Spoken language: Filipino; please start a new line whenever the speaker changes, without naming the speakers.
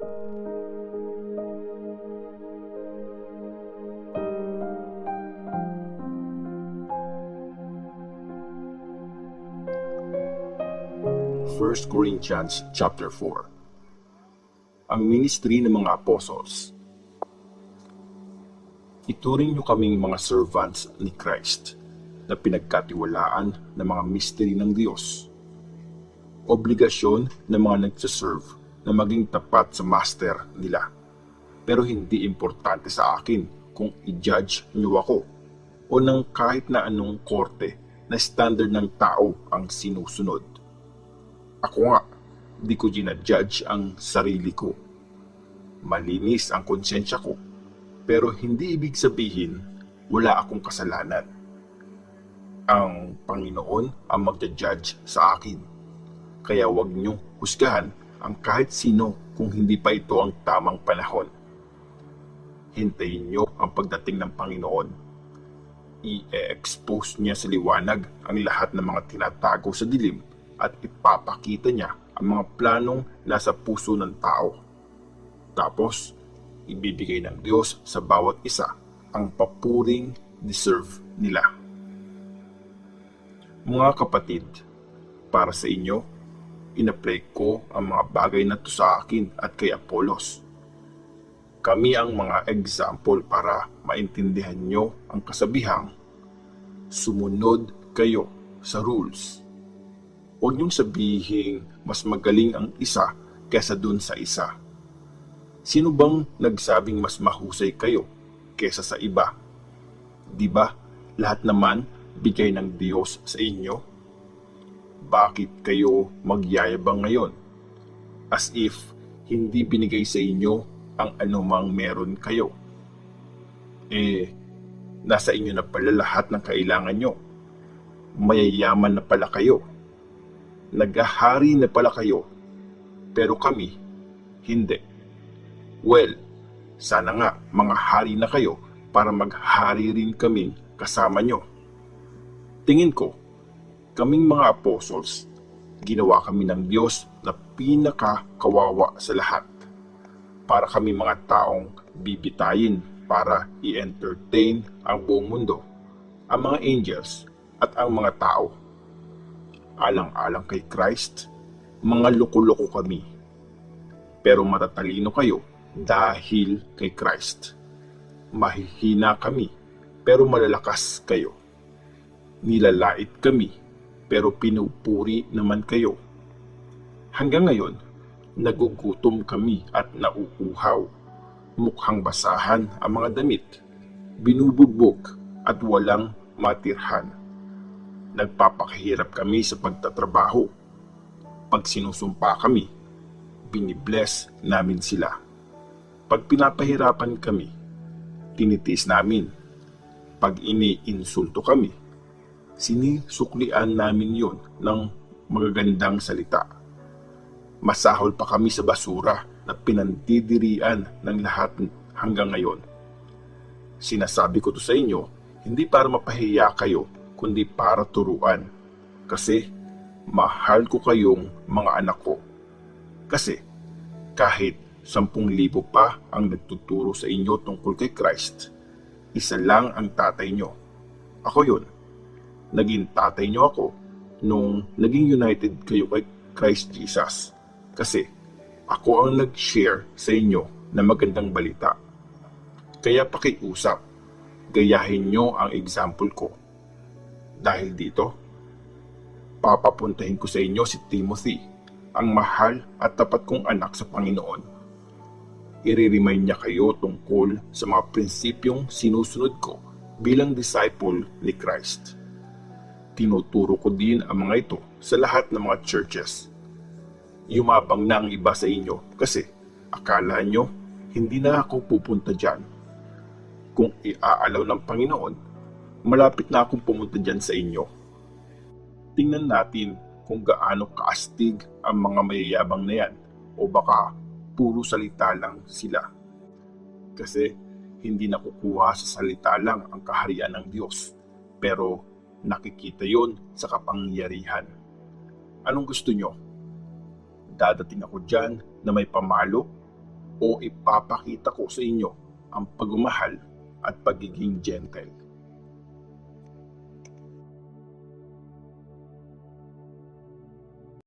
First Corinthians chapter 4. Ang ministry ng mga apostles. Ituring niyo kaming mga servants ni Christ na pinagkatiwalaan ng mga mystery ng Diyos. Obligasyon ng mga nagsaserve na maging tapat sa master nila. Pero hindi importante sa akin kung i-judge niyo ako o ng kahit na anong korte na standard ng tao ang sinusunod. Ako nga, di ko ginajudge ang sarili ko. Malinis ang konsensya ko, pero hindi ibig sabihin wala akong kasalanan. Ang Panginoon ang magja-judge sa akin. Kaya huwag niyong husgahan ang kahit sino kung hindi pa ito ang tamang panahon. Hintayin niyo ang pagdating ng Panginoon. I-expose niya sa liwanag ang lahat ng mga tinatago sa dilim at ipapakita niya ang mga planong nasa puso ng tao. Tapos, ibibigay ng Diyos sa bawat isa ang papuring deserve nila. Mga kapatid, para sa inyo, in-apply ko ang mga bagay na to sa akin at kay Apollos. Kami ang mga example para maintindihan nyo ang kasabihang sumunod kayo sa rules. Huwag niyong sabihin mas magaling ang isa kesa dun sa isa. Sino bang nagsabing mas mahusay kayo kesa sa iba? Di ba lahat naman bigay ng Diyos sa inyo? Bakit kayo magyayabang ngayon? As if hindi binigay sa inyo ang anumang meron kayo. Nasa inyo na pala lahat ng kailangan nyo. Mayayaman na pala kayo. Naghahari na pala kayo, pero kami, hindi. Well, sana nga mga hari na kayo para maghari rin kami kasama nyo. Tingin ko, kaming mga apostles, ginawa kami ng Diyos na pinakakawawa sa lahat. Para kami mga taong bibitayin para i-entertain ang buong mundo, ang mga angels at ang mga tao. Alang-alang kay Christ, mga loko-loko kami. Pero matatalino kayo dahil kay Christ. Mahihina kami, pero malalakas kayo. Nilalait kami, pero pinupuri naman kayo. Hanggang ngayon, nagugutom kami at nauuhaw. Mukhang basahan ang mga damit, binubugbog at walang matirhan. Nagpapakahirap kami sa pagtatrabaho. Pag sinusumpa kami, binibless namin sila. Pag pinapahirapan kami, tinitiis namin. Pag iniinsulto kami, sinisuklian namin yon ng magagandang salita. Masahol pa kami sa basura na pinantidirian ng lahat hanggang ngayon. Sinasabi ko to sa inyo, hindi para mapahiya kayo, kundi para turuan. Kasi mahal ko kayong mga anak ko. Kasi kahit 10,000 pa ang nagtuturo sa inyo tungkol kay Christ, isa lang ang tatay nyo. Ako yun. Naging tatay nyo ako nung naging united kayo kay Christ Jesus. Kasi ako ang nag-share sa inyo ng magandang balita. Kaya pakiusap, gayahin nyo ang example ko. Dahil dito, papapuntahin ko sa inyo si Timothy, ang mahal at tapat kong anak sa Panginoon. I-remind niya kayo tungkol sa mga prinsipyong sinusunod ko bilang disciple ni Christ. Tinuturo ko din ang mga ito sa lahat ng mga churches. Yumabang na ang iba sa inyo kasi akala nyo hindi na ako pupunta dyan. Kung iaalaw ng Panginoon, malapit na akong pumunta dyan sa inyo. Tingnan natin kung gaano kaastig ang mga mayayabang na yan o baka puro salita lang sila. Kasi hindi nakukuha sa salita lang ang kaharian ng Diyos, pero nakikita yon sa kapangyarihan. Anong gusto nyo? Dadating ako dyan na may pamalo o ipapakita ko sa inyo ang pagmamahal at pagiging gentle.